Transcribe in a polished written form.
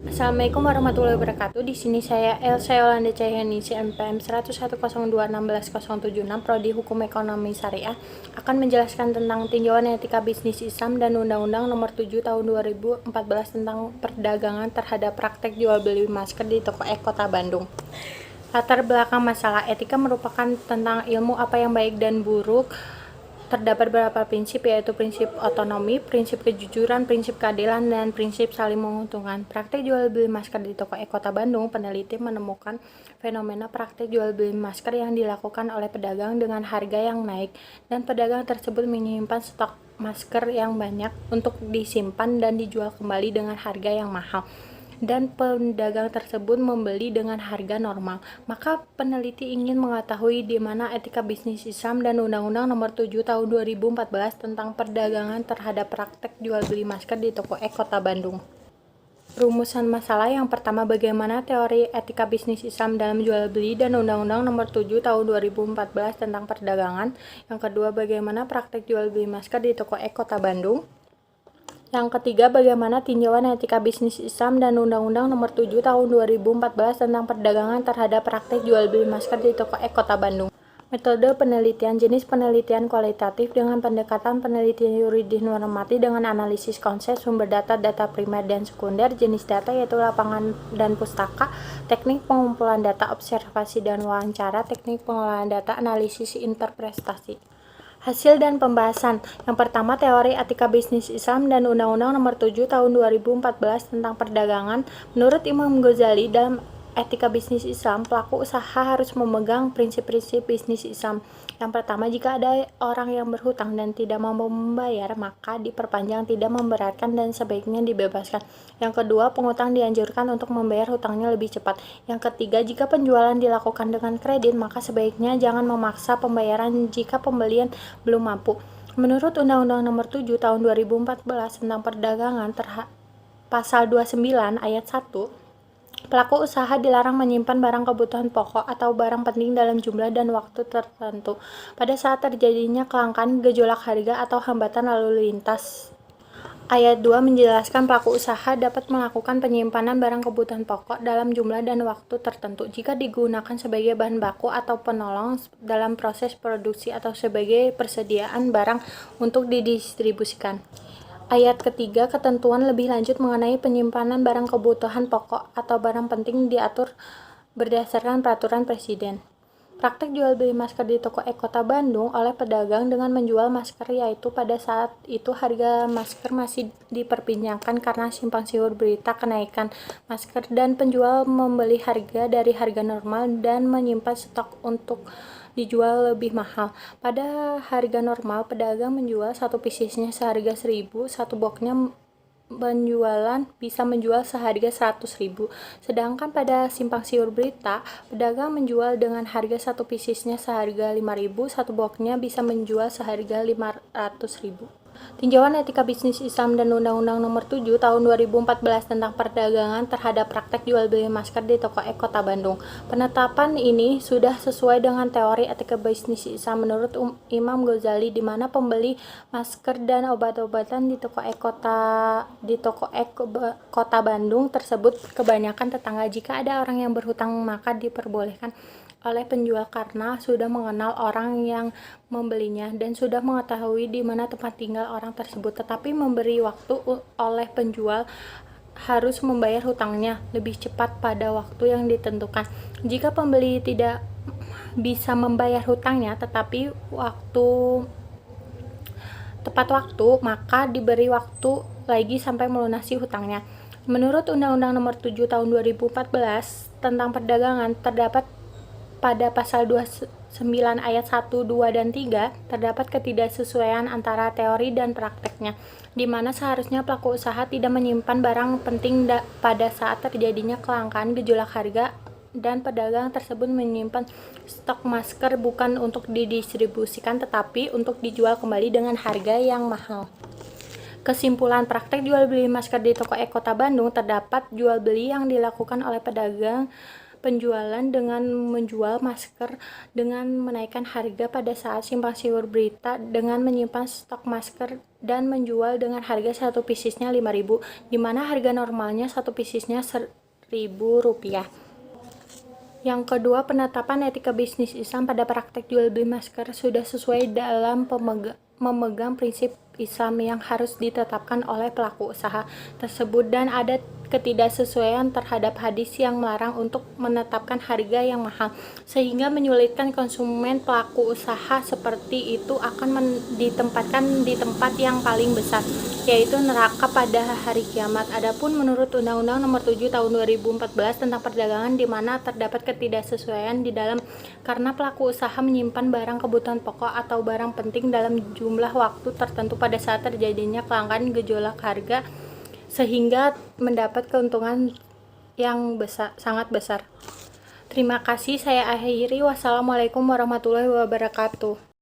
Assalamualaikum warahmatullahi wabarakatuh. Di sini saya Elsa Yolanda Cahyani, NPM 1010216-076 Prodi Hukum Ekonomi Syariah akan menjelaskan tentang tinjauan etika bisnis Islam dan Undang-Undang Nomor 7 Tahun 2014 tentang perdagangan terhadap praktek jual beli masker di toko Kota Bandung. Latar belakang masalah etika merupakan tentang ilmu apa yang baik dan buruk. Terdapat beberapa prinsip, yaitu prinsip otonomi, prinsip kejujuran, prinsip keadilan, dan prinsip saling menguntungkan. Praktek jual beli masker di toko Kota Bandung, peneliti menemukan fenomena praktek jual beli masker yang dilakukan oleh pedagang dengan harga yang naik, dan pedagang tersebut menyimpan stok masker yang banyak untuk disimpan dan dijual kembali dengan harga yang mahal, dan pedagang tersebut membeli dengan harga normal. Maka peneliti ingin mengetahui di mana etika bisnis Islam dan Undang-Undang Nomor 7 Tahun 2014 tentang perdagangan terhadap praktek jual beli masker di toko Kota Bandung. Rumusan masalah yang pertama, bagaimana teori etika bisnis Islam dalam jual beli dan Undang-Undang Nomor 7 Tahun 2014 tentang perdagangan. Yang kedua, bagaimana praktek jual beli masker di toko Kota Bandung. Yang ketiga, bagaimana tinjauan etika bisnis Islam dan Undang-Undang Nomor 7 Tahun 2014 tentang perdagangan terhadap praktek jual beli masker di toko Kota Bandung. Metode penelitian, jenis penelitian kualitatif dengan pendekatan penelitian yuridis normatif dengan analisis konsep sumber data, data primer dan sekunder, jenis data yaitu lapangan dan pustaka, teknik pengumpulan data, observasi dan wawancara, teknik pengolahan data, analisis interpretasi. Hasil dan pembahasan. Yang pertama, teori etika bisnis Islam dan Undang-Undang Nomor 7 Tahun 2014 tentang perdagangan. Menurut Imam Ghazali, dalam etika bisnis Islam, pelaku usaha harus memegang prinsip-prinsip bisnis Islam. Yang pertama, jika ada orang yang berhutang dan tidak mampu membayar, maka diperpanjang, tidak memberatkan, dan sebaiknya dibebaskan. Yang kedua, pengutang dianjurkan untuk membayar hutangnya lebih cepat. Yang ketiga, jika penjualan dilakukan dengan kredit, maka sebaiknya jangan memaksa pembayaran jika pembelian belum mampu. Menurut Undang-Undang Nomor 7 Tahun 2014 tentang perdagangan, Pasal 29 Ayat 1, pelaku usaha dilarang menyimpan barang kebutuhan pokok atau barang penting dalam jumlah dan waktu tertentu pada saat terjadinya kelangkaan, gejolak harga, atau hambatan lalu lintas. Ayat 2 menjelaskan pelaku usaha dapat melakukan penyimpanan barang kebutuhan pokok dalam jumlah dan waktu tertentu jika digunakan sebagai bahan baku atau penolong dalam proses produksi atau sebagai persediaan barang untuk didistribusikan. Ayat ketiga, ketentuan lebih lanjut mengenai penyimpanan barang kebutuhan pokok atau barang penting diatur berdasarkan peraturan Presiden. Praktek jual beli masker di toko Kota Bandung oleh pedagang dengan menjual masker, yaitu pada saat itu harga masker masih diperbincangkan karena simpang siur berita kenaikan masker, dan penjual membeli harga dari harga normal dan menyimpan stok untuk dijual lebih mahal. Pada harga normal, pedagang menjual satu piecesnya seharga 1.000, satu boxnya penjualan bisa menjual seharga 100.000. Sedangkan pada simpang siur berita, pedagang menjual dengan harga satu piecesnya seharga 5.000, satu boxnya bisa menjual seharga 500.000. Tinjauan etika bisnis Islam dan Undang-Undang Nomor 7 Tahun 2014 tentang perdagangan terhadap praktek jual beli masker di toko Kota Bandung. Penetapan ini sudah sesuai dengan teori etika bisnis Islam menurut Imam Ghazali, di mana pembeli masker dan obat-obatan di toko Kota Bandung tersebut kebanyakan tetangga. Jika ada orang yang berhutang, maka diperbolehkan oleh penjual karena sudah mengenal orang yang membelinya dan sudah mengetahui di mana tempat tinggal orang tersebut. Tetapi memberi waktu oleh penjual harus membayar hutangnya lebih cepat pada waktu yang ditentukan. Jika pembeli tidak bisa membayar hutangnya tetapi tepat waktu, maka diberi waktu lagi sampai melunasi hutangnya. Menurut Undang-Undang Nomor 7 Tahun 2014 tentang perdagangan, terdapat pada pasal 29 ayat 1, 2, dan 3 terdapat ketidaksesuaian antara teori dan prakteknya, di mana seharusnya pelaku usaha tidak menyimpan barang penting pada saat terjadinya kelangkaan, gejolak harga, dan pedagang tersebut menyimpan stok masker bukan untuk didistribusikan tetapi untuk dijual kembali dengan harga yang mahal. Kesimpulan, praktek jual beli masker di toko Kota Bandung terdapat jual beli yang dilakukan oleh pedagang penjualan dengan menjual masker dengan menaikkan harga pada saat simpang siur berita dengan menyimpan stok masker dan menjual dengan harga satu piecesnya 5.000, di mana harga normalnya satu piecesnya Rp1.000. Yang kedua, penetapan etika bisnis Islam pada praktek jual beli masker sudah sesuai dalam memegang prinsip Islam yang harus ditetapkan oleh pelaku usaha tersebut, dan ada ketidaksesuaian terhadap hadis yang melarang untuk menetapkan harga yang mahal sehingga menyulitkan konsumen. Pelaku usaha seperti itu akan ditempatkan di tempat yang paling besar, yaitu neraka pada hari kiamat. Adapun menurut Undang-Undang Nomor 7 Tahun 2014 tentang perdagangan, di mana terdapat ketidaksesuaian di dalam karena pelaku usaha menyimpan barang kebutuhan pokok atau barang penting dalam jumlah waktu tertentu pada saat terjadinya kelangkaan gejolak harga sehingga mendapat keuntungan yang sangat besar. Terima kasih, saya akhiri. Wassalamualaikum warahmatullahi wabarakatuh.